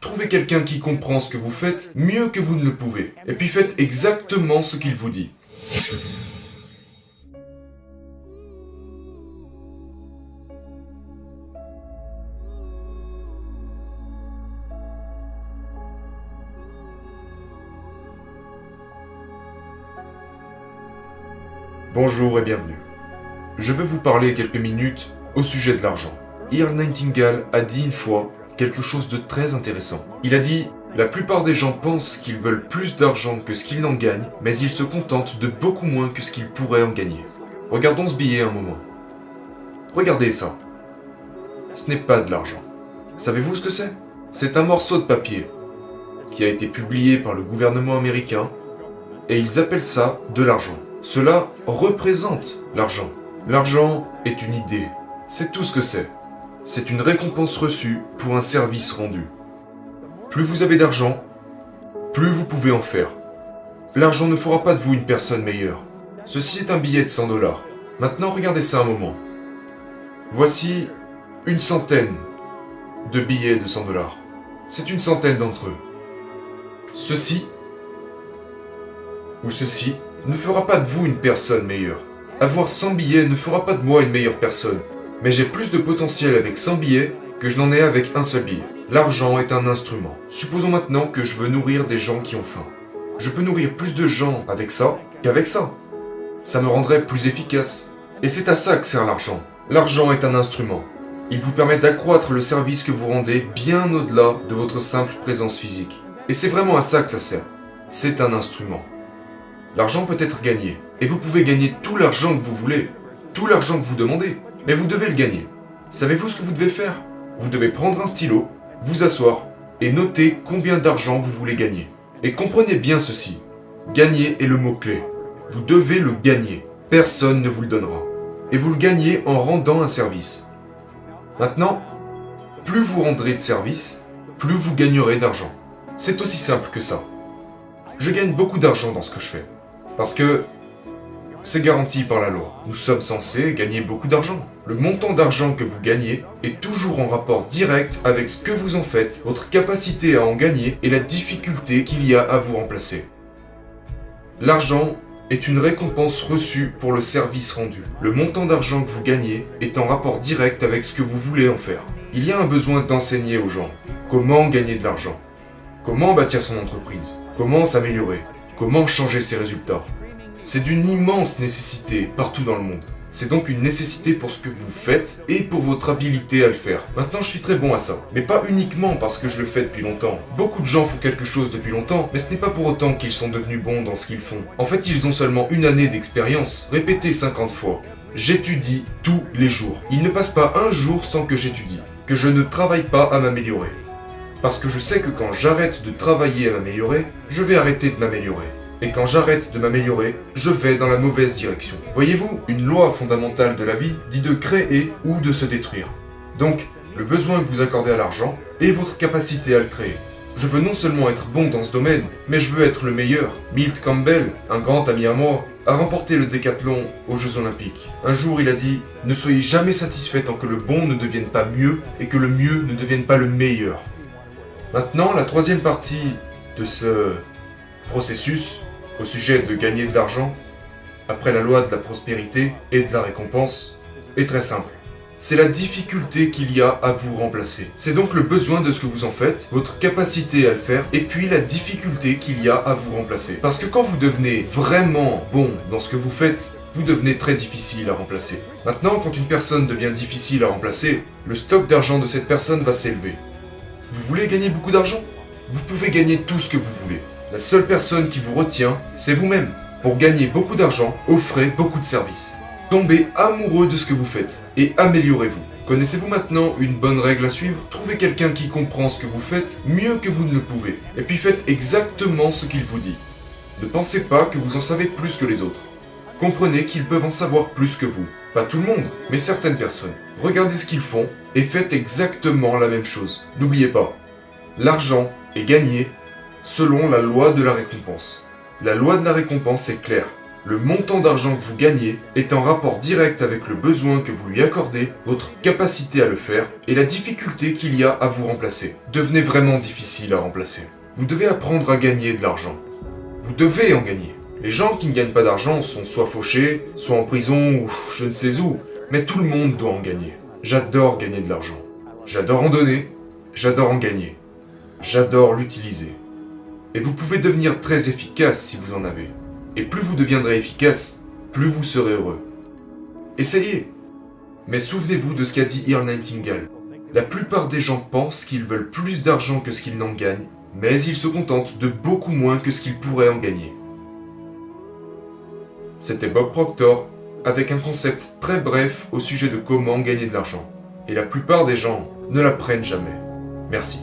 Trouvez quelqu'un qui comprend ce que vous faites mieux que vous ne le pouvez. Et puis faites exactement ce qu'il vous dit. Bonjour et bienvenue. Je vais vous parler quelques minutes au sujet de l'argent. Earl Nightingale a dit une fois quelque chose de très intéressant. Il a dit « La plupart des gens pensent qu'ils veulent plus d'argent que ce qu'ils n'en gagnent, mais ils se contentent de beaucoup moins que ce qu'ils pourraient en gagner. » Regardons ce billet un moment. Regardez ça. Ce n'est pas de l'argent. Savez-vous ce que c'est? C'est un morceau de papier qui a été publié par le gouvernement américain et ils appellent ça de l'argent. Cela représente l'argent. L'argent est une idée. C'est tout ce que c'est. C'est une récompense reçue pour un service rendu. Plus vous avez d'argent, plus vous pouvez en faire. L'argent ne fera pas de vous une personne meilleure. Ceci est un billet de 100 $. Maintenant, regardez ça un moment. Voici une centaine de billets de 100 $. C'est une centaine d'entre eux. Ceci ou ceci ne fera pas de vous une personne meilleure. Avoir 100 billets ne fera pas de moi une meilleure personne. Mais j'ai plus de potentiel avec 100 billets que je n'en ai avec un seul billet. L'argent est un instrument. Supposons maintenant que je veux nourrir des gens qui ont faim. Je peux nourrir plus de gens avec ça qu'avec ça. Ça me rendrait plus efficace. Et c'est à ça que sert l'argent. L'argent est un instrument. Il vous permet d'accroître le service que vous rendez bien au-delà de votre simple présence physique. Et c'est vraiment à ça que ça sert. C'est un instrument. L'argent peut être gagné. Et vous pouvez gagner tout l'argent que vous voulez. Tout l'argent que vous demandez. Mais vous devez le gagner. Savez-vous ce que vous devez faire? Vous devez prendre un stylo, vous asseoir et noter combien d'argent vous voulez gagner. Et comprenez bien ceci. Gagner est le mot-clé. Vous devez le gagner. Personne ne vous le donnera. Et vous le gagnez en rendant un service. Maintenant, plus vous rendrez de service, plus vous gagnerez d'argent. C'est aussi simple que ça. Je gagne beaucoup d'argent dans ce que je fais. Parce que c'est garanti par la loi. Nous sommes censés gagner beaucoup d'argent. Le montant d'argent que vous gagnez est toujours en rapport direct avec ce que vous en faites, votre capacité à en gagner et la difficulté qu'il y a à vous remplacer. L'argent est une récompense reçue pour le service rendu. Le montant d'argent que vous gagnez est en rapport direct avec ce que vous voulez en faire. Il y a un besoin d'enseigner aux gens comment gagner de l'argent, comment bâtir son entreprise, comment s'améliorer, comment changer ses résultats. C'est d'une immense nécessité partout dans le monde. C'est donc une nécessité pour ce que vous faites et pour votre habilité à le faire. Maintenant, je suis très bon à ça. Mais pas uniquement parce que je le fais depuis longtemps. Beaucoup de gens font quelque chose depuis longtemps, mais ce n'est pas pour autant qu'ils sont devenus bons dans ce qu'ils font. En fait, ils ont seulement une année d'expérience, répétée 50 fois. J'étudie tous les jours. Il ne passe pas un jour sans que j'étudie, que je ne travaille pas à m'améliorer. Parce que je sais que quand j'arrête de travailler à m'améliorer, je vais arrêter de m'améliorer. Et quand j'arrête de m'améliorer, je vais dans la mauvaise direction. Voyez-vous, une loi fondamentale de la vie dit de créer ou de se détruire. Donc, le besoin que vous accordez à l'argent est votre capacité à le créer. Je veux non seulement être bon dans ce domaine, mais je veux être le meilleur. Milt Campbell, un grand ami à moi, a remporté le décathlon aux Jeux Olympiques. Un jour, il a dit « Ne soyez jamais satisfait tant que le bon ne devienne pas mieux et que le mieux ne devienne pas le meilleur. » Maintenant, la troisième partie de ce processus au sujet de gagner de l'argent, après la loi de la prospérité et de la récompense, est très simple. C'est la difficulté qu'il y a à vous remplacer. C'est donc le besoin de ce que vous en faites, votre capacité à le faire, et puis la difficulté qu'il y a à vous remplacer. Parce que quand vous devenez vraiment bon dans ce que vous faites, vous devenez très difficile à remplacer. Maintenant, quand une personne devient difficile à remplacer, le stock d'argent de cette personne va s'élever. Vous voulez gagner beaucoup d'argent? Vous pouvez gagner tout ce que vous voulez. La seule personne qui vous retient, c'est vous-même. Pour gagner beaucoup d'argent, offrez beaucoup de services. Tombez amoureux de ce que vous faites et améliorez-vous. Connaissez-vous maintenant une bonne règle à suivre? Trouvez quelqu'un qui comprend ce que vous faites mieux que vous ne le pouvez. Et puis faites exactement ce qu'il vous dit. Ne pensez pas que vous en savez plus que les autres. Comprenez qu'ils peuvent en savoir plus que vous. Pas tout le monde, mais certaines personnes. Regardez ce qu'ils font et faites exactement la même chose. N'oubliez pas, l'argent est gagné selon la loi de la récompense. La loi de la récompense est claire. Le montant d'argent que vous gagnez est en rapport direct avec le besoin que vous lui accordez, votre capacité à le faire et la difficulté qu'il y a à vous remplacer. Devenez vraiment difficile à remplacer. Vous devez apprendre à gagner de l'argent. Vous devez en gagner. Les gens qui ne gagnent pas d'argent sont soit fauchés, soit en prison ou je ne sais où, mais tout le monde doit en gagner. J'adore gagner de l'argent. J'adore en donner, j'adore en gagner. J'adore l'utiliser. Et vous pouvez devenir très efficace si vous en avez. Et plus vous deviendrez efficace, plus vous serez heureux. Essayez. Mais souvenez-vous de ce qu'a dit Earl Nightingale. La plupart des gens pensent qu'ils veulent plus d'argent que ce qu'ils n'en gagnent, mais ils se contentent de beaucoup moins que ce qu'ils pourraient en gagner. C'était Bob Proctor, avec un concept très bref au sujet de comment gagner de l'argent. Et la plupart des gens ne l'apprennent jamais. Merci.